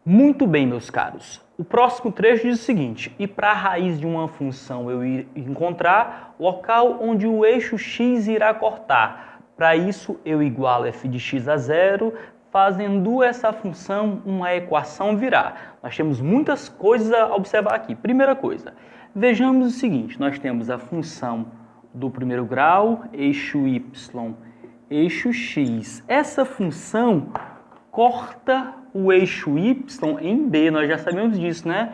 Muito bem, meus caros. O próximo trecho diz o seguinte: e para a raiz de uma função eu ir encontrar local onde o eixo x irá cortar. Para isso eu igualo f de x a zero, fazendo essa função uma equação virar. Nós temos muitas coisas a observar aqui. Primeira coisa, vejamos o seguinte: nós temos a função do primeiro grau, eixo y, eixo x. Essa função corta o eixo y em B, nós já sabemos disso, né?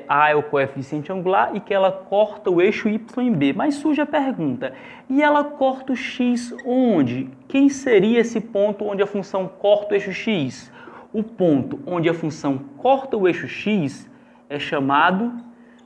A é o coeficiente angular e que ela corta o eixo y em B. Mas surge a pergunta, e ela corta o x onde? Quem seria esse ponto onde a função corta o eixo x? O ponto onde a função corta o eixo x é chamado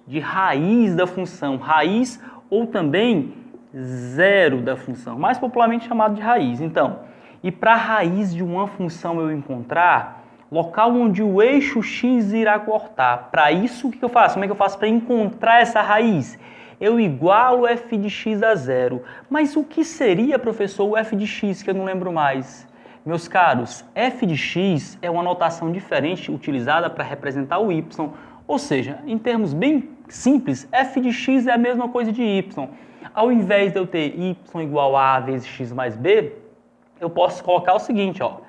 de raiz da função, raiz ou também zero da função, mais popularmente chamado de raiz. Então, e para a raiz de uma função eu encontrar local onde o eixo x irá cortar. Para isso, o que eu faço? Como é que eu faço para encontrar essa raiz? Eu igualo f de x a zero. Mas o que seria, professor, o f de x, que eu não lembro mais? Meus caros, f de x é uma notação diferente utilizada para representar o y. Ou seja, em termos bem simples, f de x é a mesma coisa de y. Ao invés de eu ter y igual a vezes x mais b, eu posso colocar o seguinte, ó,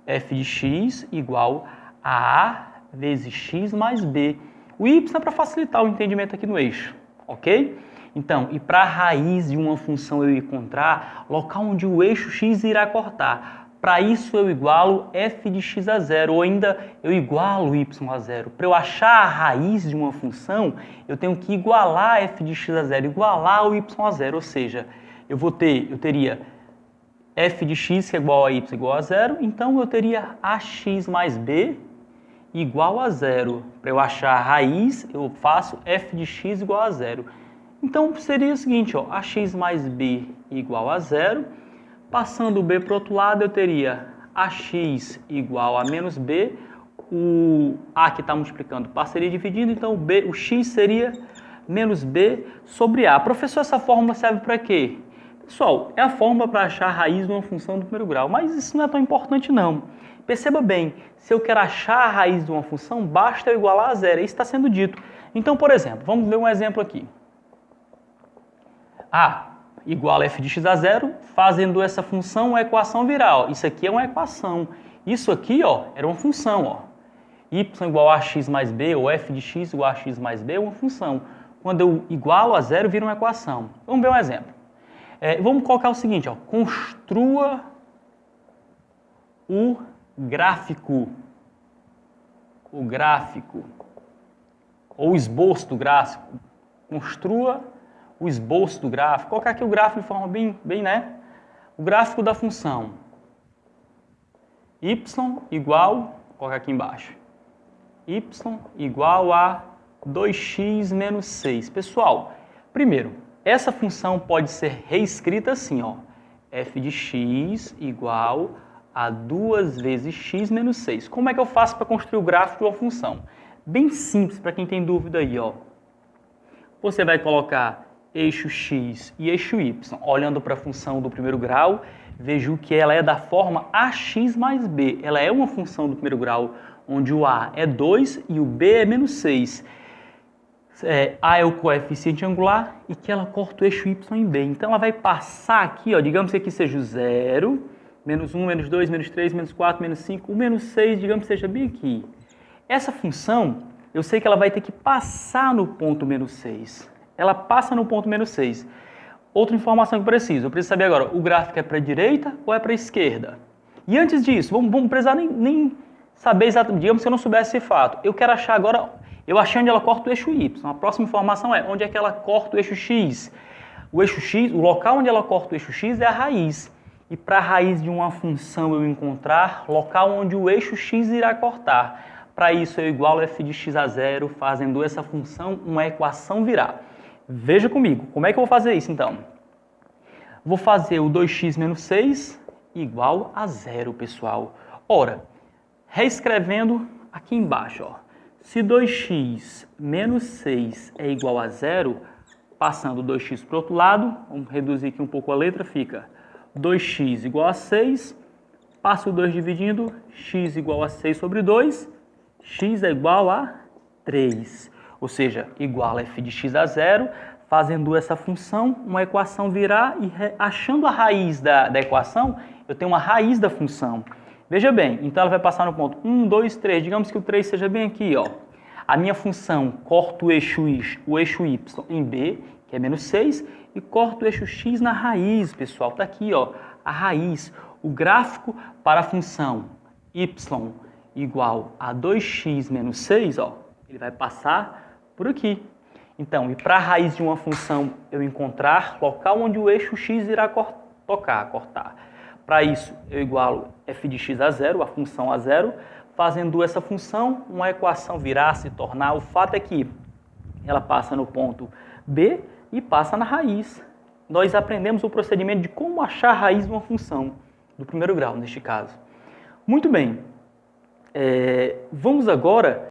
f de x igual a A vezes x mais b. O y é para facilitar o entendimento aqui no eixo, ok? Então, e para a raiz de uma função eu encontrar local onde o eixo x irá cortar. Para isso eu igualo f de x a zero, ou ainda eu igualo y a zero. Para eu achar a raiz de uma função, eu tenho que igualar f de x a zero, igualar o y a zero, ou seja, eu teria f de x que é igual a y igual a zero, então eu teria ax mais b igual a zero. Para eu achar a raiz, eu faço f de x igual a zero. Então seria o seguinte, ó, ax mais b igual a zero. Passando o b para o outro lado, eu teria ax igual a menos b. O a que está multiplicando passaria dividindo, então o x seria menos b sobre a. Professor, essa fórmula serve para quê? Pessoal, é a fórmula para achar a raiz de uma função do primeiro grau, mas isso não é tão importante não. Perceba bem, se eu quero achar a raiz de uma função, basta eu igualar a zero, isso está sendo dito. Então, por exemplo, vamos ver um exemplo aqui. A igual a f de x a zero, fazendo essa função uma equação viral. Isso aqui é uma equação. Isso aqui, ó, era uma função, ó. Y igual a x mais b, ou f de x igual a x mais b é uma função. Quando eu igualo a zero, vira uma equação. Vamos ver um exemplo. Vamos colocar o seguinte, ó, construa o gráfico, ou o esboço do gráfico. Construa o esboço do gráfico. Colocar aqui o gráfico de forma bem, né? O gráfico da função y igual, vou colocar aqui embaixo, y igual a 2x menos 6. Pessoal, primeiro, essa função pode ser reescrita assim, ó, f de x igual a 2 vezes x menos 6. Como é que eu faço para construir o gráfico de uma função? Bem simples, para quem tem dúvida aí, ó. Você vai colocar eixo x e eixo y. Olhando para a função do primeiro grau, vejo que ela é da forma ax mais b. Ela é uma função do primeiro grau, onde o a é 2 e o b é menos 6. A é o coeficiente angular e que ela corta o eixo y em B. Então ela vai passar aqui, ó, digamos que aqui seja o 0, menos 1, menos 2, menos 3, menos 4, menos 5, o menos 6, digamos que seja bem aqui. Essa função, eu sei que ela vai ter que passar no ponto menos 6. Ela passa no ponto menos 6. Outra informação que eu preciso saber agora, o gráfico é para a direita ou é para a esquerda? E antes disso, vamos precisar nem saber exatamente, digamos que eu não soubesse esse fato. Eu quero achar agora... Eu achei onde ela corta o eixo y. A próxima informação é onde é que ela corta o eixo x. O eixo x, o local onde ela corta o eixo x é a raiz. E para a raiz de uma função eu encontrar local onde o eixo x irá cortar. Para isso eu igualo f de x a zero, fazendo essa função uma equação virar. Veja comigo, como é que eu vou fazer isso então? Vou fazer o 2x menos 6 igual a zero, pessoal. Ora, reescrevendo aqui embaixo, ó. Se 2x menos 6 é igual a zero, passando 2x para o outro lado, vamos reduzir aqui um pouco a letra, fica 2x igual a 6, passo o 2 dividindo, x igual a 6 sobre 2, x é igual a 3. Ou seja, igual a f de x a zero. Fazendo essa função, uma equação virá e achando a raiz da equação, eu tenho uma raiz da função. Veja bem, então ela vai passar no ponto 1, 2, 3. Digamos que o 3 seja bem aqui, ó. A minha função corta o eixo y em b, que é menos 6, e corta o eixo x na raiz, pessoal. Está aqui, ó, a raiz. O gráfico para a função y igual a 2x menos 6, ó, ele vai passar por aqui. Então, e para a raiz de uma função eu encontrar local onde o eixo x irá cortar. Para isso, eu igualo f de x a zero, a função a zero. Fazendo essa função, uma equação virá a se tornar. O fato é que ela passa no ponto B e passa na raiz. Nós aprendemos o procedimento de como achar a raiz de uma função, do primeiro grau, neste caso. Muito bem. Vamos agora